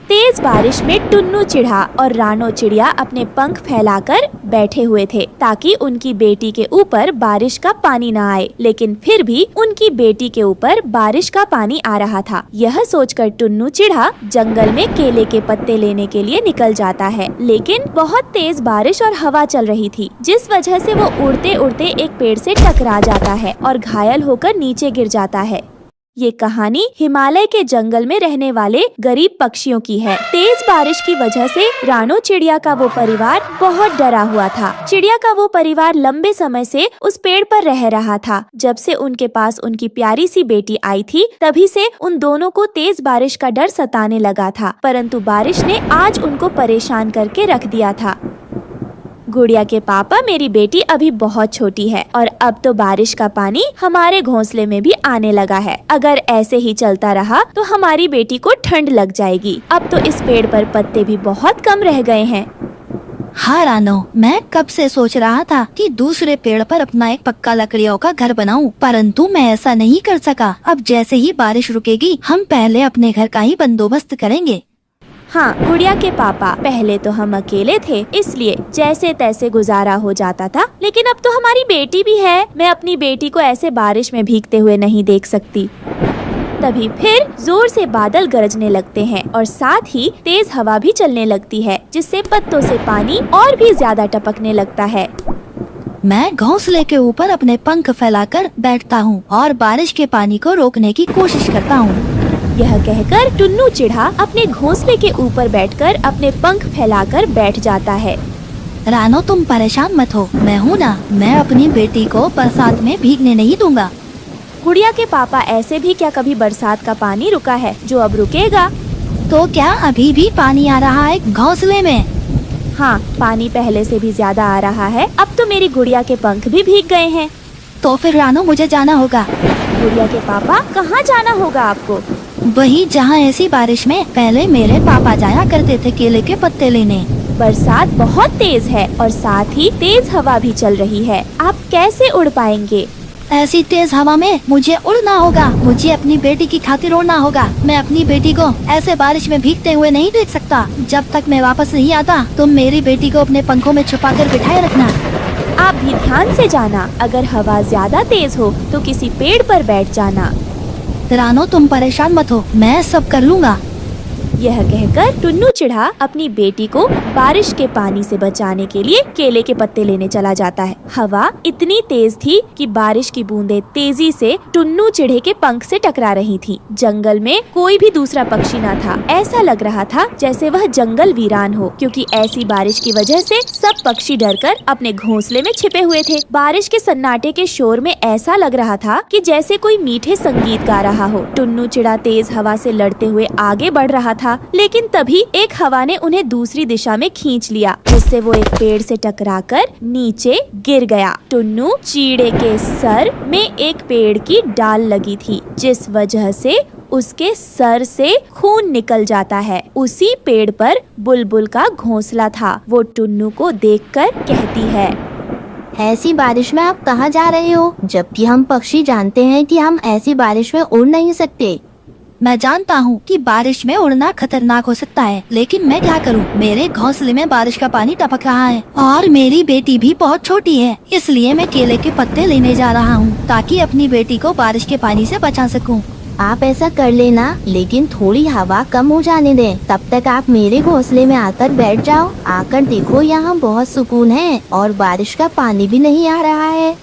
तेज बारिश में टुन्नू चिढ़ा और रानो चिड़िया अपने पंख फैलाकर बैठे हुए थे ताकि उनकी बेटी के ऊपर बारिश का पानी न आए, लेकिन फिर भी उनकी बेटी के ऊपर बारिश का पानी आ रहा था। यह सोचकर टुन्नू चिढ़ा जंगल में केले के पत्ते लेने के लिए निकल जाता है, लेकिन बहुत तेज बारिश और हवा चल रही थी, जिस वजह से वो उड़ते उड़ते एक पेड़ से टकरा जाता है और घायल होकर नीचे गिर जाता है। ये कहानी हिमालय के जंगल में रहने वाले गरीब पक्षियों की है। तेज बारिश की वजह से रानो चिड़िया का वो परिवार बहुत डरा हुआ था। चिड़िया का वो परिवार लंबे समय से उस पेड़ पर रह रहा था। जब से उनके पास उनकी प्यारी सी बेटी आई थी, तभी से उन दोनों को तेज बारिश का डर सताने लगा था, परंतु बारिश ने आज उनको परेशान करके रख दिया था। गुड़िया के पापा, मेरी बेटी अभी बहुत छोटी है और अब तो बारिश का पानी हमारे घोंसले में भी आने लगा है। अगर ऐसे ही चलता रहा तो हमारी बेटी को ठंड लग जाएगी। अब तो इस पेड़ पर पत्ते भी बहुत कम रह गए हैं। हाँ रानो, मैं कब से सोच रहा था कि दूसरे पेड़ पर अपना एक पक्का लकड़ियों का घर बनाऊं, परंतु मैं ऐसा नहीं कर सका। अब जैसे ही बारिश रुकेगी, हम पहले अपने घर का ही बंदोबस्त करेंगे। हाँ गुड़िया के पापा, पहले तो हम अकेले थे, इसलिए जैसे तैसे गुजारा हो जाता था, लेकिन अब तो हमारी बेटी भी है। मैं अपनी बेटी को ऐसे बारिश में भीगते हुए नहीं देख सकती। तभी फिर जोर से बादल गरजने लगते हैं और साथ ही तेज हवा भी चलने लगती है, जिससे पत्तों से पानी और भी ज्यादा टपकने लगता है। मैं घोंसले के ऊपर अपने पंख फैलाकर बैठता हूँ और बारिश के पानी को रोकने की कोशिश करता हूँ। यह कहकर टुन्नू चिढ़ा अपने घोंसले के ऊपर बैठकर अपने पंख फैलाकर बैठ जाता है। रानो, तुम परेशान मत हो, मैं हूँ ना, मैं अपनी बेटी को बरसात में भीगने नहीं दूंगा। गुड़िया के पापा, ऐसे भी क्या कभी बरसात का पानी रुका है जो अब रुकेगा? तो क्या अभी भी पानी आ रहा है घोंसले में? हाँ, पानी पहले से भी ज्यादा आ रहा है। अब तो मेरी गुड़िया के पंख भी भीग गए हैं। तो फिर रानो, मुझे जाना होगा। गुड़िया के पापा, कहाँ जाना होगा आपको? वही जहाँ ऐसी बारिश में पहले मेरे पापा जाया करते थे केले के पत्ते लेने। बरसात बहुत तेज है और साथ ही तेज हवा भी चल रही है। आप कैसे उड़ पाएंगे? ऐसी तेज हवा में मुझे उड़ना होगा। मुझे अपनी बेटी की खातिर उड़ना होगा। मैं अपनी बेटी को ऐसे बारिश में भीगते हुए नहीं देख सकता। जब तक मैं वापस नहीं आता, तुम मेरी बेटी को अपने पंखों में छुपा कर बिठाए रखना। आप भी ध्यान से जाना। अगर हवा ज्यादा तेज हो तो किसी पेड़ पर बैठ जाना। रानो, तुम परेशान मत हो, मैं सब कर लूँगा। यह कहकर टुन्नू चिढ़ा अपनी बेटी को बारिश के पानी से बचाने के लिए केले के पत्ते लेने चला जाता है। हवा इतनी तेज थी कि बारिश की बूंदें तेजी से टुन्नू चिढ़े के पंख से टकरा रही थी। जंगल में कोई भी दूसरा पक्षी न था। ऐसा लग रहा था जैसे वह जंगल वीरान हो, क्योंकि ऐसी बारिश की वजह से सब पक्षी डरकर अपने घोंसले में छिपे हुए थे। बारिश के सन्नाटे के शोर में ऐसा लग रहा था कि जैसे कोई मीठे संगीत गा रहा हो। टुन्नू चिढ़ा तेज हवा से लड़ते हुए आगे बढ़ रहा था, लेकिन तभी एक हवा ने उन्हें दूसरी दिशा में खींच लिया, जिससे वो एक पेड़ से टकराकर नीचे गिर गया। टुन्नू चिड़े के सर में एक पेड़ की डाल लगी थी, जिस वजह से उसके सर से खून निकल जाता है। उसी पेड़ पर बुलबुल का घोंसला था। वो टुन्नू को देखकर कहती है, ऐसी बारिश में आप कहाँ जा रहे हो? जबकि हम पक्षी जानते हैं कि हम ऐसी बारिश में उड़ नहीं सकते। मैं जानता हूँ कि बारिश में उड़ना खतरनाक हो सकता है, लेकिन मैं क्या करूँ? मेरे घोंसले में बारिश का पानी टपक रहा है और मेरी बेटी भी बहुत छोटी है, इसलिए मैं केले के पत्ते लेने जा रहा हूँ ताकि अपनी बेटी को बारिश के पानी से बचा सकूँ। आप ऐसा कर लेना, लेकिन थोड़ी हवा कम हो जाने दें। तब तक आप मेरे घोंसले में आकर बैठ जाओ। आकर देखो, यहाँ बहुत सुकून है और बारिश का पानी भी नहीं आ रहा है।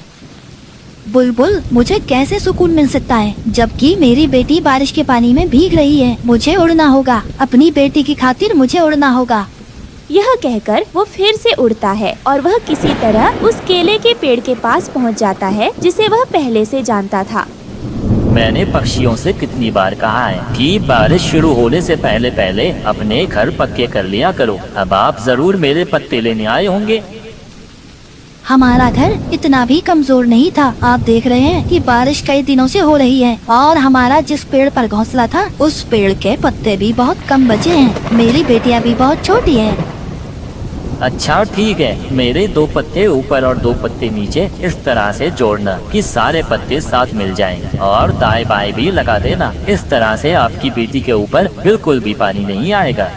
बुलबुल, मुझे कैसे सुकून मिल सकता है जबकि मेरी बेटी बारिश के पानी में भीग रही है? मुझे उड़ना होगा, अपनी बेटी की खातिर मुझे उड़ना होगा। यह कहकर वो फिर से उड़ता है और वह किसी तरह उस केले के पेड़ के पास पहुंच जाता है, जिसे वह पहले से जानता था। मैंने पक्षियों से कितनी बार कहा है कि बारिश शुरू होने से पहले पहले अपने घर पक्के कर लिया करो। अब आप जरूर मेरे पत्ते लेने आए होंगे। हमारा घर इतना भी कमजोर नहीं था। आप देख रहे हैं कि बारिश कई दिनों से हो रही है और हमारा जिस पेड़ पर घोंसला था, उस पेड़ के पत्ते भी बहुत कम बचे हैं। मेरी बेटियां भी बहुत छोटी है। अच्छा ठीक है, मेरे 2 पत्ते ऊपर और 2 पत्ते नीचे इस तरह से जोड़ना कि सारे पत्ते साथ मिल जाएं, और दाएं बाएं भी लगा देना। इस तरह से आपकी बेटी के ऊपर बिल्कुल भी पानी नहीं आएगा।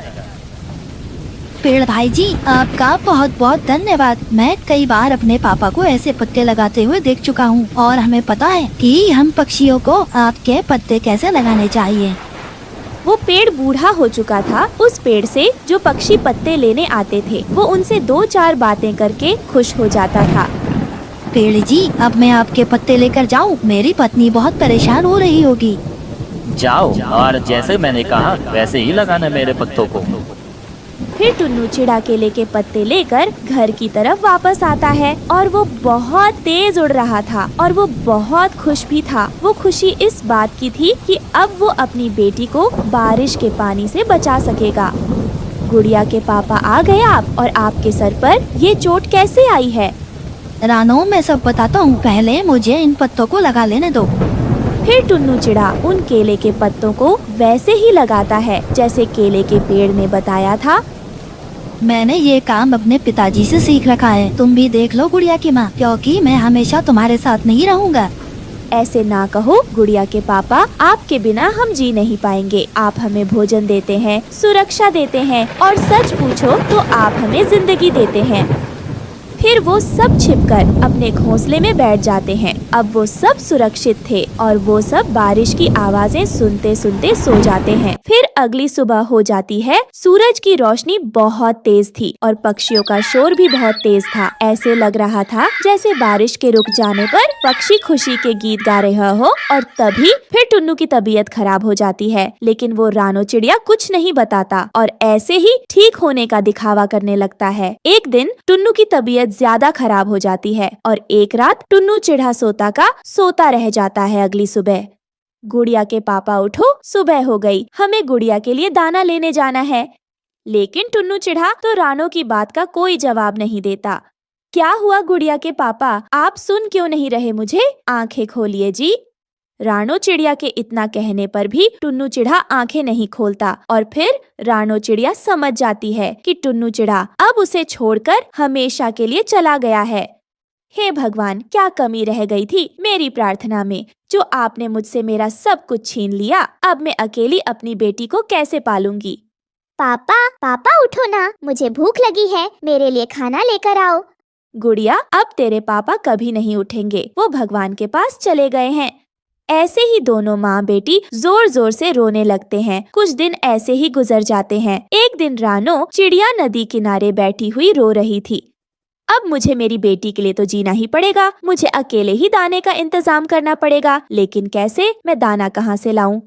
पेड़ भाई जी, आपका बहुत बहुत धन्यवाद। मैं कई बार अपने पापा को ऐसे पत्ते लगाते हुए देख चुका हूँ और हमें पता है कि हम पक्षियों को आपके पत्ते कैसे लगाने चाहिए। वो पेड़ बूढ़ा हो चुका था। उस पेड़ से जो पक्षी पत्ते लेने आते थे वो उनसे 2-4 बातें करके खुश हो जाता था। पेड़ जी, अब मैं आपके पत्ते लेकर जाऊँ? मेरी पत्नी बहुत परेशान हो रही होगी। जाओ और जैसे मैंने कहा वैसे ही लगाना मेरे पत्तों को। फिर टुन्नू चिड़ा केले के पत्ते लेकर घर की तरफ वापस आता है और वो बहुत तेज उड़ रहा था और वो बहुत खुश भी था। वो खुशी इस बात की थी कि अब वो अपनी बेटी को बारिश के पानी से बचा सकेगा। गुड़िया के पापा आ गए आप, और आपके सर पर ये चोट कैसे आई है? रानो, मैं सब बताता हूँ, पहले मुझे इन पत्तों को लगा लेने दो। फिर टुन्नू चिड़ा उन केले के पत्तों को वैसे ही लगाता है जैसे केले के पेड़ ने बताया था। मैंने ये काम अपने पिताजी से सीख रखा है। तुम भी देख लो गुड़िया की माँ, क्योंकि मैं हमेशा तुम्हारे साथ नहीं रहूँगा। ऐसे ना कहो गुड़िया के पापा, आपके बिना हम जी नहीं पाएंगे। आप हमें भोजन देते हैं, सुरक्षा देते हैं और सच पूछो तो आप हमें जिंदगी देते हैं। फिर वो सब छिपकर अपने घोंसले में बैठ जाते हैं। अब वो सब सुरक्षित थे और वो सब बारिश की आवाजें सुनते सुनते सो जाते हैं। फिर अगली सुबह हो जाती है। सूरज की रोशनी बहुत तेज थी और पक्षियों का शोर भी बहुत तेज था। ऐसे लग रहा था जैसे बारिश के रुक जाने पर पक्षी खुशी के गीत गा रहा हो। और तभी फिर टुन्नू की तबीयत खराब हो जाती है, लेकिन वो रानो चिड़िया कुछ नहीं बताता और ऐसे ही ठीक होने का दिखावा करने लगता है। एक दिन टुन्नू की तबीयत ज्यादा खराब हो जाती है और एक रात टुन्नू चिढ़ा सोता रह जाता है। अगली सुबह गुड़िया के पापा, उठो, सुबह हो गई, हमें गुड़िया के लिए दाना लेने जाना है। लेकिन टुन्नू चिढ़ा तो रानो की बात का कोई जवाब नहीं देता। क्या हुआ गुड़िया के पापा, आप सुन क्यों नहीं रहे मुझे? आंखें खोलिए जी। रानो चिड़िया के इतना कहने पर भी टुन्नू चिढ़ा आंखें नहीं खोलता और फिर रानो चिड़िया समझ जाती है कि टुन्नू चिढ़ा अब उसे छोड़कर हमेशा के लिए चला गया है। हे भगवान, क्या कमी रह गई थी मेरी प्रार्थना में, जो आपने मुझसे मेरा सब कुछ छीन लिया। अब मैं अकेली अपनी बेटी को कैसे पालूंगी? पापा, पापा उठो ना, मुझे भूख लगी है, मेरे लिए खाना लेकर आओ। गुड़िया, अब तेरे पापा कभी नहीं उठेंगे, वो भगवान के पास चले गए हैं। ऐसे ही दोनों माँ बेटी जोर जोर से रोने लगते हैं। कुछ दिन ऐसे ही गुजर जाते हैं। एक दिन रानो चिड़िया नदी किनारे बैठी हुई रो रही थी। अब मुझे मेरी बेटी के लिए तो जीना ही पड़ेगा। मुझे अकेले ही दाने का इंतजाम करना पड़ेगा, लेकिन कैसे? मैं दाना कहाँ से लाऊं?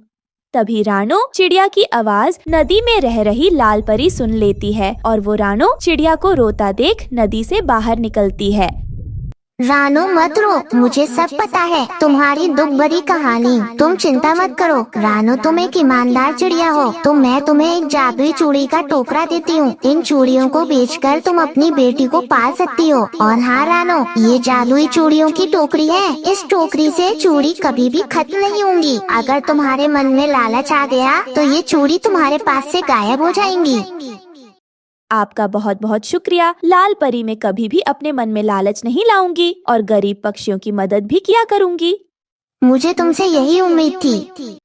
तभी रानो चिड़िया की आवाज नदी में रह रही लाल परी सुन लेती है और वो रानो चिड़िया को रोता देख नदी से बाहर निकलती है। रानो मत रो, मुझे सब पता है तुम्हारी दुख भरी कहानी। तुम चिंता मत करो रानो, तुम एक ईमानदार चिड़िया हो। तो मैं तुम्हें एक जादुई चूड़ी का टोकरा देती हूँ। इन चूड़ियों को बेचकर तुम अपनी बेटी को पाल सकती हो। और हाँ रानो, ये जादुई चूड़ियों की टोकरी है। इस टोकरी से चूड़ी कभी भी खत्म नहीं होंगी। अगर तुम्हारे मन में लालच आ गया तो ये चूड़ी तुम्हारे पास से गायब हो जाएंगी। आपका बहुत बहुत शुक्रिया। लाल परी में कभी भी अपने मन में लालच नहीं लाऊंगी और गरीब पक्षियों की मदद भी किया करूंगी। मुझे तुमसे यही उम्मीद थी।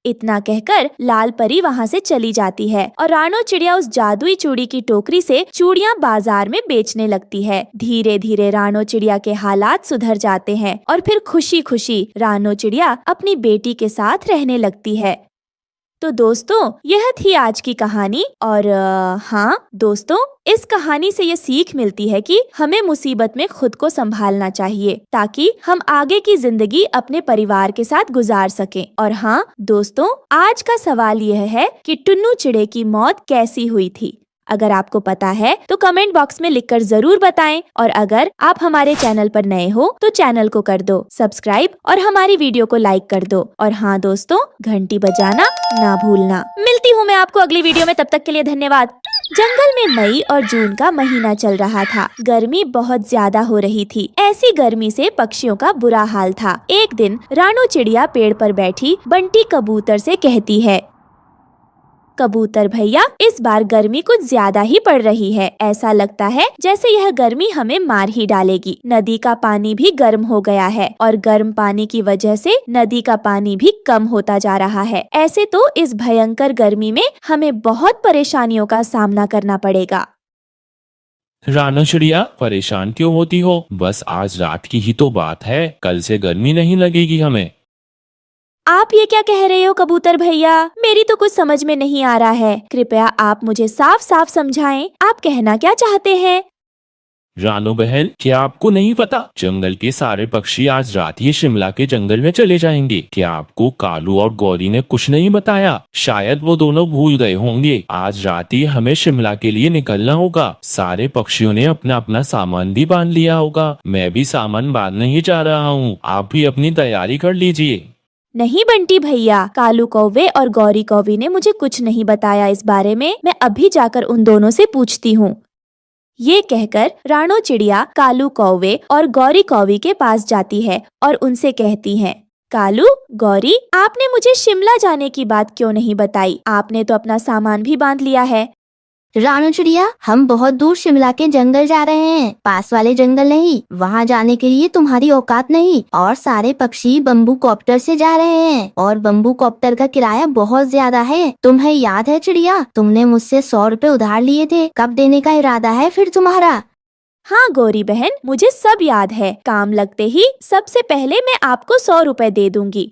इतना कहकर लाल परी वहाँ से चली जाती है और रानो चिड़िया उस जादुई चूड़ी की टोकरी से चूड़ियाँ बाजार में बेचने लगती है। धीरे धीरे रानो चिड़िया के हालात सुधर जाते हैं और फिर खुशी खुशी रानो चिड़िया अपनी बेटी के साथ रहने लगती है। तो दोस्तों, यह थी आज की कहानी। और हाँ दोस्तों, इस कहानी से ये सीख मिलती है कि हमें मुसीबत में खुद को संभालना चाहिए ताकि हम आगे की जिंदगी अपने परिवार के साथ गुजार सकें। और हाँ दोस्तों, आज का सवाल यह है कि टुन्नू चिड़े की मौत कैसी हुई थी? अगर आपको पता है तो कमेंट बॉक्स में लिखकर जरूर बताएं। और अगर आप हमारे चैनल पर नए हो तो चैनल को कर दो सब्सक्राइब और हमारी वीडियो को लाइक कर दो। और हाँ दोस्तों, घंटी बजाना ना भूलना। मिलती हूँ मैं आपको अगली वीडियो में, तब तक के लिए धन्यवाद। जंगल में मई और जून का महीना चल रहा था। गर्मी बहुत ज्यादा हो रही थी। ऐसी गर्मी से पक्षियों का बुरा हाल था। एक दिन रानो चिड़िया पेड़ पर बैठी बंटी कबूतर से कहती है, कबूतर भैया, इस बार गर्मी कुछ ज्यादा ही पड़ रही है। ऐसा लगता है जैसे यह गर्मी हमें मार ही डालेगी। नदी का पानी भी गर्म हो गया है और गर्म पानी की वजह से नदी का पानी भी कम होता जा रहा है। ऐसे तो इस भयंकर गर्मी में हमें बहुत परेशानियों का सामना करना पड़ेगा। रानो चिड़िया, परेशान क्यों होती हो? बस आज रात की ही तो बात है, कल से गर्मी नहीं लगेगी हमें। आप ये क्या कह रहे हो कबूतर भैया? मेरी तो कुछ समझ में नहीं आ रहा है। कृपया आप मुझे साफ साफ समझाएं, आप कहना क्या चाहते हैं? रानो बहन, क्या आपको नहीं पता? जंगल के सारे पक्षी आज रात ही शिमला के जंगल में चले जाएंगे। क्या आपको कालू और गौरी ने कुछ नहीं बताया? शायद वो दोनों भूल गए होंगे। आज रात ही हमें शिमला के लिए निकलना होगा। सारे पक्षियों ने अपना अपना सामान भी बांध लिया होगा। मैं भी सामान बांधने ही जा रहा हूँ, आप भी अपनी तैयारी कर लीजिए। नहीं बंटी भैया, कालू कौवे और गौरी कौवी ने मुझे कुछ नहीं बताया इस बारे में। मैं अभी जाकर उन दोनों से पूछती हूँ। ये कहकर रानो चिड़िया कालू कौवे और गौरी कौवी के पास जाती है और उनसे कहती है, कालू, गौरी, आपने मुझे शिमला जाने की बात क्यों नहीं बताई? आपने तो अपना सामान भी बांध लिया है। रानो चिड़िया, हम बहुत दूर शिमला के जंगल जा रहे हैं, पास वाले जंगल नहीं। वहाँ जाने के लिए तुम्हारी औकात नहीं। और सारे पक्षी बम्बू कॉप्टर से जा रहे हैं और बम्बू कॉप्टर का किराया बहुत ज्यादा है। तुम्हें याद है चिड़िया, तुमने मुझसे 100 रुपए उधार लिए थे। कब देने का इरादा है फिर तुम्हारा? हाँ गौरी बहन, मुझे सब याद है। काम लगते ही सबसे पहले मैं आपको 100 रुपए दे दूंगी।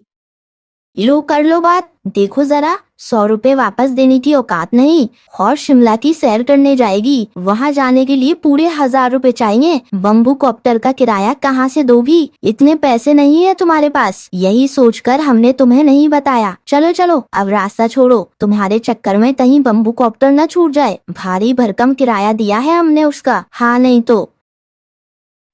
लो, कर लो बात। देखो जरा, 100 रुपए वापस देने की औकात नहीं। और शिमला की सैर करने जाएगी, वहाँ जाने के लिए पूरे 1000 रुपए चाहिए। बम्बू कॉप्टर का किराया कहाँ से दोगी? इतने पैसे नहीं है तुम्हारे पास। यही सोचकर हमने तुम्हें नहीं बताया। चलो चलो, अब रास्ता छोड़ो। तुम्हारे चक्कर में कहीं बम्बू कॉप्टर न छूट जाए। भारी भरकम किराया दिया है हमने उसका। हाँ नहीं तो।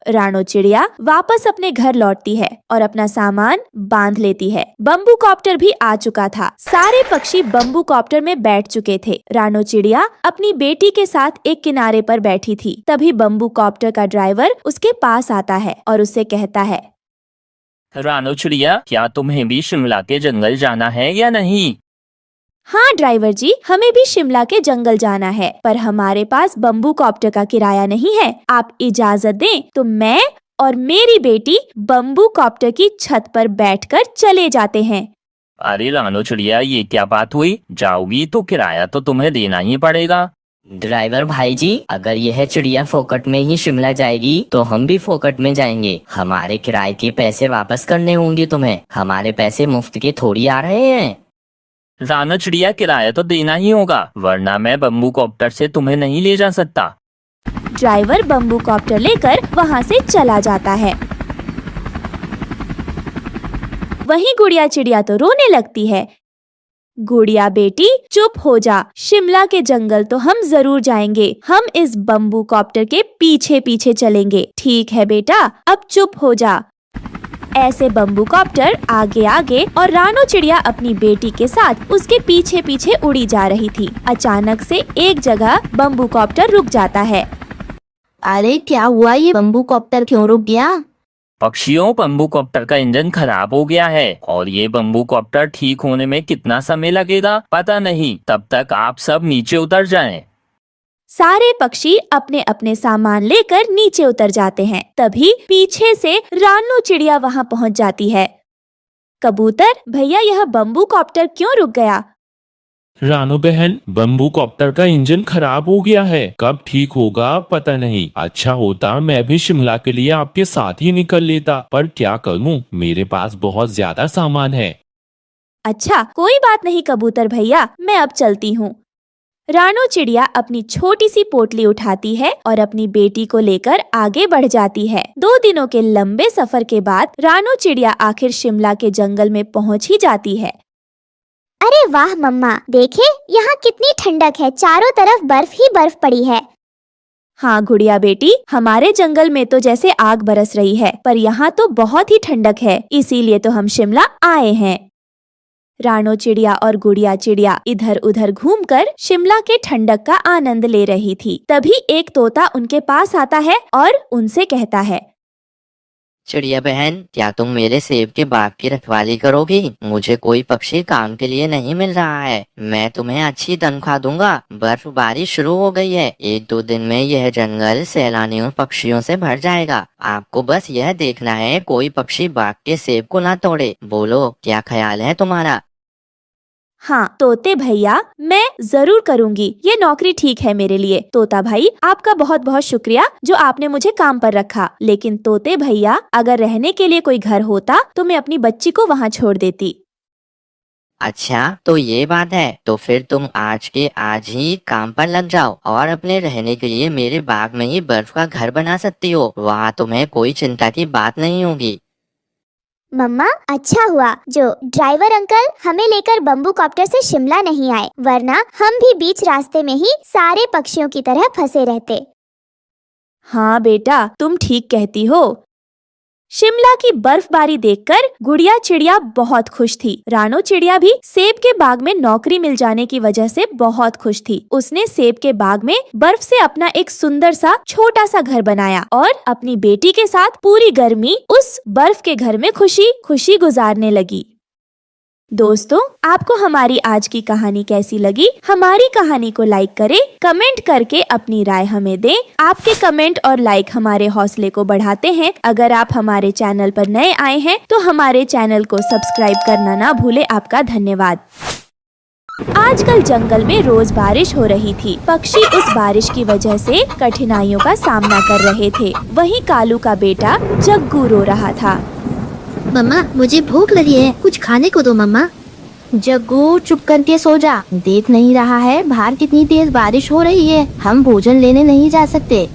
रानो चिड़िया वापस अपने घर लौटती है और अपना सामान बांध लेती है। बम्बू कॉप्टर भी आ चुका था। सारे पक्षी बम्बू कॉप्टर में बैठ चुके थे। रानो चिड़िया अपनी बेटी के साथ एक किनारे पर बैठी थी। तभी बम्बू कॉप्टर का ड्राइवर उसके पास आता है और उससे कहता है, रानो चिड़िया, क्या तुम्हें भी शिमला के जंगल जाना है या नहीं? हाँ ड्राइवर जी, हमें भी शिमला के जंगल जाना है, पर हमारे पास बम्बू कॉप्टर का किराया नहीं है। आप इजाजत दें तो मैं और मेरी बेटी बम्बू कॉप्टर की छत पर बैठकर चले जाते हैं। अरे रानो चिड़िया, ये क्या बात हुई? जाओगी तो किराया तो तुम्हें देना ही पड़ेगा। ड्राइवर भाई जी, अगर यह चिड़िया फोकट में ही शिमला जाएगी तो हम भी फोकट में जाएंगे। हमारे किराए के पैसे वापस करने होंगे तुम्हें। हमारे पैसे मुफ्त के थोड़ी आ रहे हैं। रानो चिड़िया, किराया तो देना ही होगा, वरना मैं बम्बू कॉप्टर से तुम्हें नहीं ले जा सकता। ड्राइवर बम्बू कॉप्टर लेकर वहाँ से चला जाता है। वहीं गुड़िया चिड़िया तो रोने लगती है। गुड़िया बेटी, चुप हो जा। शिमला के जंगल तो हम जरूर जाएंगे। हम इस बम्बू कॉप्टर के पीछे पीछे चलेंगे। ठीक है बेटा, अब चुप हो जा। ऐसे बम्बू कॉप्टर आगे आगे और रानो चिड़िया अपनी बेटी के साथ उसके पीछे पीछे उड़ी जा रही थी। अचानक से एक जगह बम्बू कॉप्टर रुक जाता है। अरे क्या हुआ? ये बम्बू कॉप्टर क्यों रुक गया? पक्षियों, बम्बू कॉप्टर का इंजन खराब हो गया है और ये बम्बू कॉप्टर ठीक होने में कितना समय लगेगा पता नहीं। तब तक आप सब नीचे उतर जाएं। सारे पक्षी अपने अपने सामान लेकर नीचे उतर जाते हैं। तभी पीछे से रानो चिड़िया वहां पहुंच जाती है। कबूतर भैया, यह बम्बू कॉप्टर क्यों रुक गया? रानो बहन, बम्बू कॉप्टर का इंजन खराब हो गया है। कब ठीक होगा पता नहीं। अच्छा होता मैं भी शिमला के लिए आपके साथ ही निकल लेता, पर क्या करूं, मेरे पास बहुत ज्यादा सामान है। अच्छा, कोई बात नहीं कबूतर भैया, मैं अब चलती हूँ। रानो चिड़िया अपनी छोटी सी पोटली उठाती है और अपनी बेटी को लेकर आगे बढ़ जाती है। 2 दिनों के लंबे सफर के बाद रानो चिड़िया आखिर शिमला के जंगल में पहुंच ही जाती है। अरे वाह मम्मा, देखे यहाँ कितनी ठंडक है। चारों तरफ बर्फ ही बर्फ पड़ी है। हाँ गुड़िया बेटी, हमारे जंगल में तो जैसे आग बरस रही है, पर यहाँ तो बहुत ही ठंडक है। इसीलिए तो हम शिमला आए हैं। रानो चिड़िया और गुड़िया चिड़िया इधर उधर घूमकर शिमला के ठंडक का आनंद ले रही थी। तभी एक तोता उनके पास आता है और उनसे कहता है, चिड़िया बहन, क्या तुम मेरे सेब के बाग की रखवाली करोगी? मुझे कोई पक्षी काम के लिए नहीं मिल रहा है। मैं तुम्हें अच्छी तनख्वाह दूंगा। बर्फबारी शुरू हो गई है। 1-2 दिन में यह जंगल सैलानियों पक्षियों से भर जाएगा। आपको बस यह देखना है कोई पक्षी बाग के सेब को ना तोड़े। बोलो, क्या ख्याल है तुम्हारा? हाँ तोते भैया, मैं जरूर करूँगी। ये नौकरी ठीक है मेरे लिए। तोता भाई, आपका बहुत बहुत शुक्रिया जो आपने मुझे काम पर रखा। लेकिन तोते भैया, अगर रहने के लिए कोई घर होता तो मैं अपनी बच्ची को वहाँ छोड़ देती। अच्छा, तो ये बात है। तो फिर तुम आज के आज ही काम पर लग जाओ और अपने रहने के लिए मेरे बाग में ही बर्फ का घर बना सकती हो। वहाँ तुम्हें कोई चिंता की बात नहीं होगी। मम्मा, अच्छा हुआ जो ड्राइवर अंकल हमें लेकर बम्बू कॉप्टर से शिमला नहीं आए, वरना हम भी बीच रास्ते में ही सारे पक्षियों की तरह फंसे रहते। हाँ बेटा, तुम ठीक कहती हो। शिमला की बर्फबारी देखकर गुड़िया चिड़िया बहुत खुश थी। रानो चिड़िया भी सेब के बाग में नौकरी मिल जाने की वजह से बहुत खुश थी। उसने सेब के बाग में बर्फ से अपना एक सुंदर सा छोटा सा घर बनाया और अपनी बेटी के साथ पूरी गर्मी उस बर्फ के घर में खुशी खुशी गुजारने लगी। दोस्तों, आपको हमारी आज की कहानी कैसी लगी? हमारी कहानी को लाइक करें, कमेंट करके अपनी राय हमें दें। आपके कमेंट और लाइक हमारे हौसले को बढ़ाते हैं। अगर आप हमारे चैनल पर नए आए हैं तो हमारे चैनल को सब्सक्राइब करना ना भूलें। आपका धन्यवाद। आजकल जंगल में रोज बारिश हो रही थी। पक्षी उस बारिश की वजह से कठिनाइयों का सामना कर रहे थे। वहीं कालू का बेटा जग्गू रो रहा था। मम्मा, मुझे भूख लगी है, कुछ खाने को दो मम्मा। जग्गू, चुप करके सो जा। देख नहीं रहा है बाहर कितनी तेज बारिश हो रही है? हम भोजन लेने नहीं जा सकते।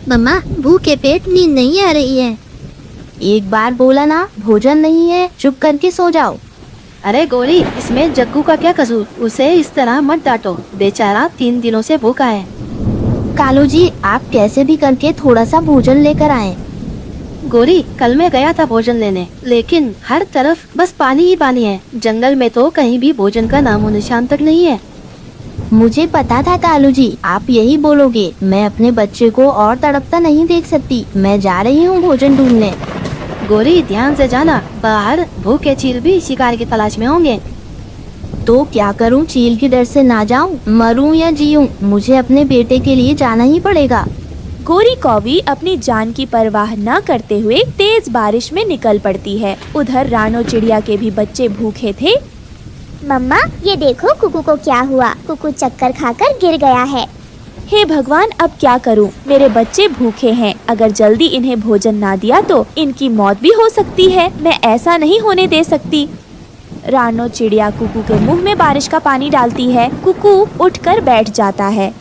मम्मा, भूखे पेट नींद नहीं आ रही है। एक बार बोला ना, भोजन नहीं है, चुप करके सो जाओ। अरे गोरी, इसमें जग्गू का क्या कसूर? उसे इस तरह मत डांटो, बेचारा 3 दिनों से भूखा है। कालू जी, आप कैसे भी करके थोड़ा सा भोजन लेकर आए। गोरी, कल मैं गया था भोजन लेने, लेकिन हर तरफ बस पानी ही पानी है। जंगल में तो कहीं भी भोजन का नामो निशान तक नहीं है। मुझे पता था कालू जी, आप यही बोलोगे। मैं अपने बच्चे को और तड़पता नहीं देख सकती। मैं जा रही हूँ भोजन ढूंढने। गोरी, ध्यान से जाना, बाहर भूखे चील भी शिकार की तलाश में होंगे। तो क्या करूँ? चील के डर से ना जाऊँ? मरूं या जीऊं, मुझे अपने बेटे के लिए जाना ही पड़ेगा। गोरी कौवी अपनी जान की परवाह न करते हुए तेज बारिश में निकल पड़ती है। उधर रानो चिड़िया के भी बच्चे भूखे थे। मम्मा, ये देखो कुकू को क्या हुआ। कुकू चक्कर खाकर गिर गया है। हे भगवान, अब क्या करूं? मेरे बच्चे भूखे हैं। अगर जल्दी इन्हें भोजन ना दिया तो इनकी मौत भी हो सकती है। मैं ऐसा नहीं होने दे सकती। रानो चिड़िया कुकू के मुंह में बारिश का पानी डालती है। कुकू उठकर बैठ जाता है।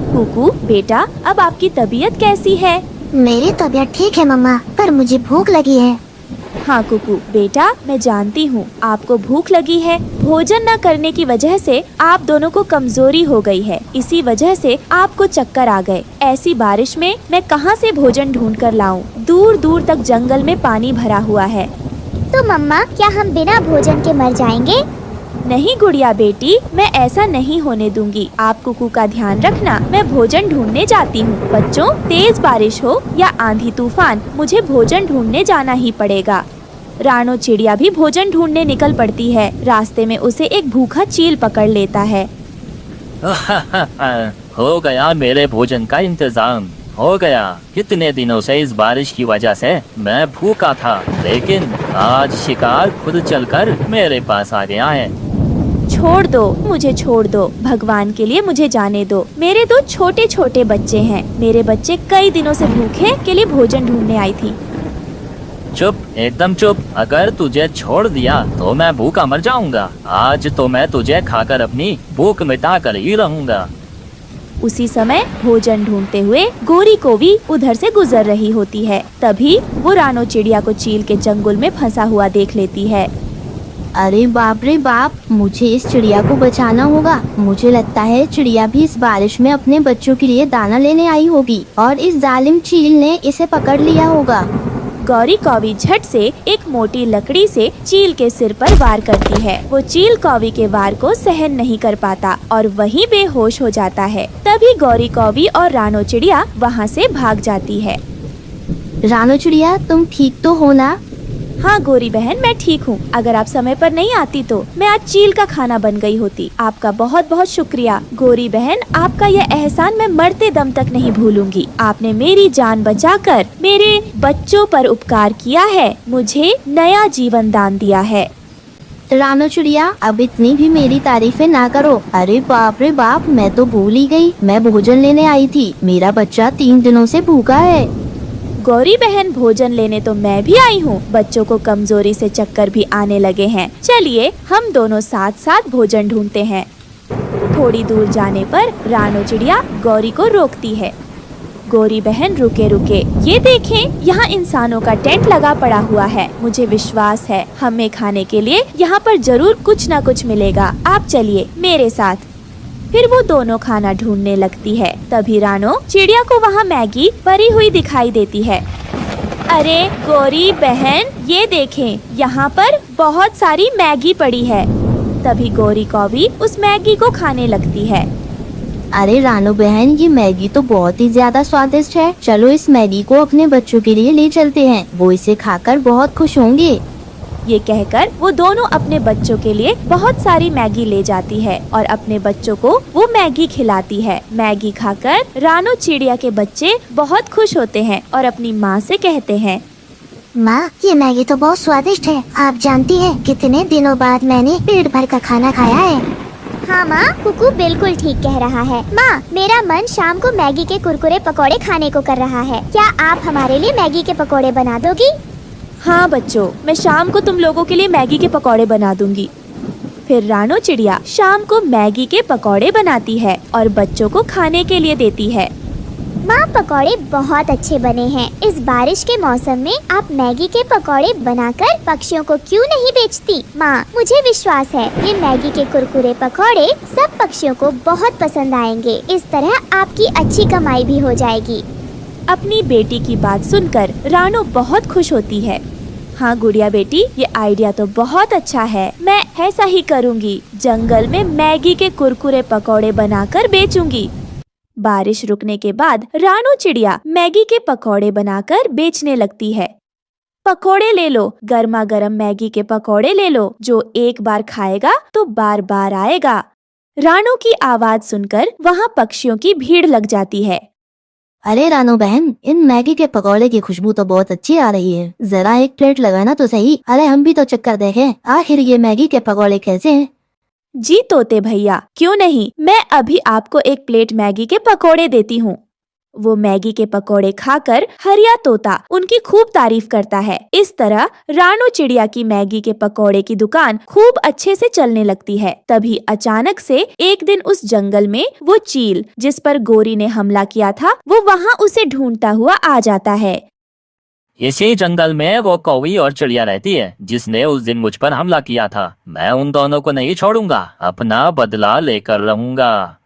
कुकू बेटा, अब आपकी तबीयत कैसी है? मेरी तबीयत ठीक है मम्मा, पर मुझे भूख लगी है। हाँ कुकू बेटा, मैं जानती हूँ आपको भूख लगी है। भोजन न करने की वजह से आप दोनों को कमजोरी हो गई है। इसी वजह से आपको चक्कर आ गए। ऐसी बारिश में मैं कहाँ से भोजन ढूंढ कर लाऊं? दूर दूर तक जंगल में पानी भरा हुआ है। तो मम्मा, क्या हम बिना भोजन के मर जाएंगे? नहीं गुड़िया बेटी, मैं ऐसा नहीं होने दूंगी। आप कुकू का ध्यान रखना। मैं भोजन ढूंढने जाती हूँ। बच्चों, तेज बारिश हो या आंधी तूफान, मुझे भोजन ढूंढने जाना ही पड़ेगा। रानो चिड़िया भी भोजन ढूंढने निकल पड़ती है। रास्ते में उसे एक भूखा चील पकड़ लेता है। हो गया मेरे भोजन का इंतजाम, हो गया। कितने दिनों से इस बारिश की वजह से मैं भूखा था, लेकिन आज शिकार खुद चलकर मेरे पास आ गया है। छोड़ दो, मुझे छोड़ दो। भगवान के लिए मुझे जाने दो। मेरे 2 छोटे छोटे बच्चे हैं। मेरे बच्चे कई दिनों से भूखे के लिए भोजन ढूंढने आई थी। चुप, एकदम चुप। अगर तुझे छोड़ दिया तो मैं भूखा मर जाऊंगा। आज तो मैं तुझे खाकर अपनी भूख मिटा कर ही रहूंगा। उसी समय भोजन ढूंढते हुए गोरी कोवी उधर से गुजर रही होती है। तभी वो रानो चिड़िया को चील के चंगुल में फंसा हुआ देख लेती है। अरे बाप रे बाप, मुझे इस चिड़िया को बचाना होगा। मुझे लगता है चिड़िया भी इस बारिश में अपने बच्चों के लिए दाना लेने आई होगी और इस जालिम चील ने इसे पकड़ लिया होगा। गौरी कौवी झट से एक मोटी लकड़ी से चील के सिर पर वार करती है। वो चील कौवी के वार को सहन नहीं कर पाता और वहीं बेहोश हो जाता है। तभी गौरी कौवी और रानो चिड़िया वहाँ से भाग जाती है। रानो चिड़िया, तुम ठीक तो हो ना? हाँ गोरी बहन, मैं ठीक हूँ। अगर आप समय पर नहीं आती तो मैं आज चील का खाना बन गई होती। आपका बहुत बहुत शुक्रिया गोरी बहन, आपका यह एहसान मैं मरते दम तक नहीं भूलूंगी। आपने मेरी जान बचाकर मेरे बच्चों पर उपकार किया है, मुझे नया जीवन दान दिया है। रानो चिड़िया, अब इतनी भी मेरी तारीफें ना करो। अरे बाप रे बाप, मैं तो भूल ही गई, मैं भोजन लेने आई थी। मेरा बच्चा 3 दिनों से भूखा है। गौरी बहन, भोजन लेने तो मैं भी आई हूँ। बच्चों को कमजोरी से चक्कर भी आने लगे हैं। चलिए हम दोनों साथ साथ भोजन ढूंढते हैं। थोड़ी दूर जाने पर रानो चिड़िया गौरी को रोकती है। गौरी बहन, रुके रुके, ये देखें, यहाँ इंसानों का टेंट लगा पड़ा हुआ है। मुझे विश्वास है हमें खाने के लिए यहाँ पर जरूर कुछ न कुछ मिलेगा। आप चलिए मेरे साथ। फिर वो दोनों खाना ढूंढने लगती है। तभी रानो चिड़िया को वहाँ मैगी पड़ी हुई दिखाई देती है। अरे गौरी बहन, ये देखें, यहाँ पर बहुत सारी मैगी पड़ी है। तभी गौरी कौवी उस मैगी को खाने लगती है। अरे रानो बहन, ये मैगी तो बहुत ही ज्यादा स्वादिष्ट है। चलो इस मैगी को अपने बच्चों के लिए ले चलते हैं, वो इसे खाकर बहुत खुश होंगे। ये कहकर वो दोनों अपने बच्चों के लिए बहुत सारी मैगी ले जाती है और अपने बच्चों को वो मैगी खिलाती है। मैगी खाकर रानो चिड़िया के बच्चे बहुत खुश होते हैं और अपनी माँ से कहते हैं, माँ, ये मैगी तो बहुत स्वादिष्ट है। आप जानती हैं कितने दिनों बाद मैंने पेट भर का खाना खाया है। हाँ माँ, कुकू बिल्कुल ठीक कह रहा है। माँ, मेरा मन शाम को मैगी के कुरकुरे पकौड़े खाने को कर रहा है। क्या आप हमारे लिए मैगी के पकौड़े बना दोगी? हाँ बच्चों, मैं शाम को तुम लोगों के लिए मैगी के पकौड़े बना दूंगी। फिर रानो चिड़िया शाम को मैगी के पकौड़े बनाती है और बच्चों को खाने के लिए देती है। माँ, पकौड़े बहुत अच्छे बने हैं। इस बारिश के मौसम में आप मैगी के पकौड़े बनाकर पक्षियों को क्यों नहीं बेचती? माँ, मुझे विश्वास है ये मैगी के कुरकुरे पकौड़े सब पक्षियों को बहुत पसंद आएंगे। इस तरह आपकी अच्छी कमाई भी हो जाएगी। अपनी बेटी की बात सुनकर रानो बहुत खुश होती है। हाँ गुड़िया बेटी, ये आइडिया तो बहुत अच्छा है। मैं ऐसा ही करूँगी। जंगल में मैगी के कुरकुरे पकौड़े बनाकर बेचूंगी। बारिश रुकने के बाद रानो चिड़िया मैगी के पकौड़े बनाकर बेचने लगती है। पकौड़े ले लो, गर्मा गर्म मैगी के पकौड़े ले लो। जो एक बार खाएगा तो बार बार आएगा। रानो की आवाज सुनकर वहाँ पक्षियों की भीड़ लग जाती है। अरे रानो बहन, इन मैगी के पकौड़े की खुशबू तो बहुत अच्छी आ रही है। जरा एक प्लेट लगाना तो सही। अरे हम भी तो चक्कर देखें, आखिर ये मैगी के पकौड़े कैसे हैं? जी तोते भैया, क्यों नहीं, मैं अभी आपको एक प्लेट मैगी के पकौड़े देती हूँ। वो मैगी के पकौड़े खाकर हरिया तोता उनकी खूब तारीफ करता है। इस तरह रानो चिड़िया की मैगी के पकौड़े की दुकान खूब अच्छे से चलने लगती है। तभी अचानक से एक दिन उस जंगल में वो चील जिस पर गौरी ने हमला किया था, वो वहाँ उसे ढूंढता हुआ आ जाता है। इसी जंगल में वो कौवी और चिड़िया रहती है जिसने उस दिन मुझ पर हमला किया था। मैं उन दोनों को नहीं छोड़ूंगा, अपना बदला लेकर रहूंगा।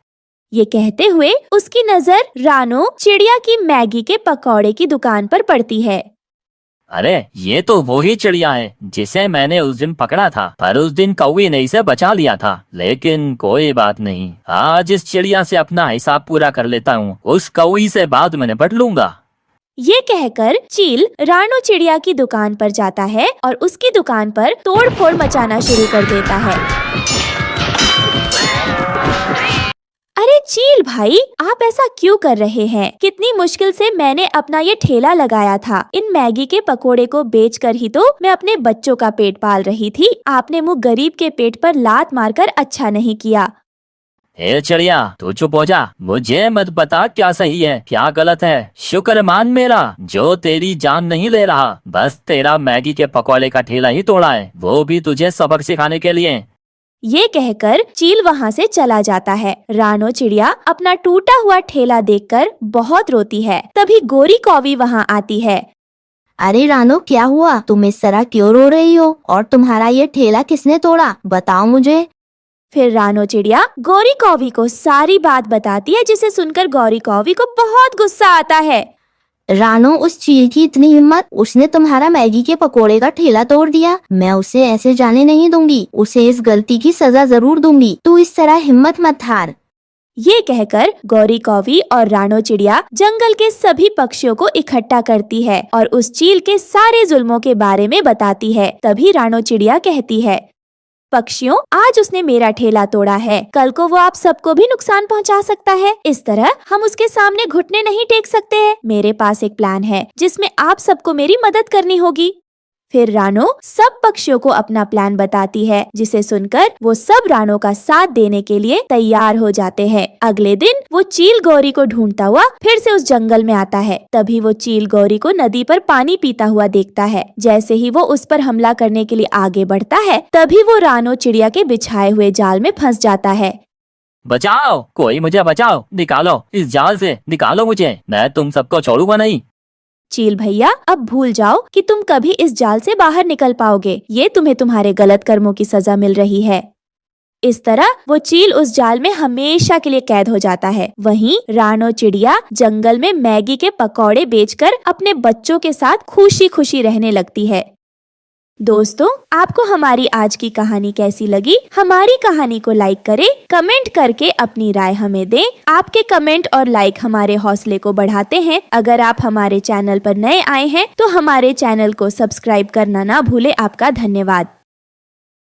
ये कहते हुए उसकी नजर रानो चिड़िया की मैगी के पकौड़े की दुकान पर पड़ती है। अरे ये तो वो ही चिड़िया है जिसे मैंने उस दिन पकड़ा था, पर उस दिन कौवी ने इसे बचा लिया था। लेकिन कोई बात नहीं, आज इस चिड़िया से अपना हिसाब पूरा कर लेता हूँ। उस कौवी से बाद में निपट लूंगा। ये कहकर चील रानो चिड़िया की दुकान पर जाता है और उसकी दुकान पर तोड़ फोड़ मचाना शुरू कर देता है। अरे चील भाई, आप ऐसा क्यों कर रहे हैं? कितनी मुश्किल से मैंने अपना ये ठेला लगाया था। इन मैगी के पकोड़े को बेचकर ही तो मैं अपने बच्चों का पेट पाल रही थी। आपने मुँह गरीब के पेट पर लात मारकर अच्छा नहीं किया। हे चिड़िया, तू चुप हो जा। मुझे मत बता क्या सही है क्या गलत है। शुक्र मान मेरा जो तेरी जान नहीं ले रहा। बस तेरा मैगी के पकौड़े का ठेला ही तोड़ा है, वो भी तुझे सबक सिखाने के लिए। ये कहकर चील वहाँ से चला जाता है। रानो चिड़िया अपना टूटा हुआ ठेला देखकर बहुत रोती है। तभी गोरी कौवी वहाँ आती है। अरे रानो, क्या हुआ? तुम इस तरह क्यों रो रही हो? और तुम्हारा ये ठेला किसने तोड़ा? बताओ मुझे। फिर रानो चिड़िया गौरी कौवी को सारी बात बताती है, जिसे सुनकर गौरी कौवी को बहुत गुस्सा आता है। रानो, उस चील की इतनी हिम्मत, उसने तुम्हारा मैगी के पकोड़े का ठेला तोड़ दिया। मैं उसे ऐसे जाने नहीं दूंगी, उसे इस गलती की सजा जरूर दूंगी। तू इस तरह हिम्मत मत हार। ये कहकर गौरी कौवी और रानो चिड़िया जंगल के सभी पक्षियों को इकट्ठा करती है और उस चील के सारे जुल्मों के बारे में बताती है। तभी रानो चिड़िया कहती है, पक्षियों, आज उसने मेरा ठेला तोड़ा है, कल को वो आप सबको भी नुकसान पहुंचा सकता है। इस तरह हम उसके सामने घुटने नहीं टेक सकते हैं। मेरे पास एक प्लान है जिसमें आप सबको मेरी मदद करनी होगी। फिर रानो सब पक्षियों को अपना प्लान बताती है, जिसे सुनकर वो सब रानो का साथ देने के लिए तैयार हो जाते हैं। अगले दिन वो चील गौरी को ढूंढता हुआ फिर से उस जंगल में आता है। तभी वो चील गौरी को नदी पर पानी पीता हुआ देखता है। जैसे ही वो उस पर हमला करने के लिए आगे बढ़ता है, तभी वो रानो चिड़िया के बिछाए हुए जाल में फंस जाता है। बचाओ, कोई मुझे बचाओ, निकालो इस जाल से, निकालो मुझे, मैं तुम सबको छोड़ूंगा नहीं। चील भैया, अब भूल जाओ कि तुम कभी इस जाल से बाहर निकल पाओगे। ये तुम्हें तुम्हारे गलत कर्मों की सजा मिल रही है। इस तरह वो चील उस जाल में हमेशा के लिए कैद हो जाता है। वहीं रानो चिड़िया जंगल में मैगी के पकौड़े बेचकर अपने बच्चों के साथ खुशी खुशी रहने लगती है। दोस्तों, आपको हमारी आज की कहानी कैसी लगी? हमारी कहानी को लाइक करें, कमेंट करके अपनी राय हमें दें। आपके कमेंट और लाइक हमारे हौसले को बढ़ाते हैं। अगर आप हमारे चैनल पर नए आए हैं तो हमारे चैनल को सब्सक्राइब करना ना भूलें। आपका धन्यवाद।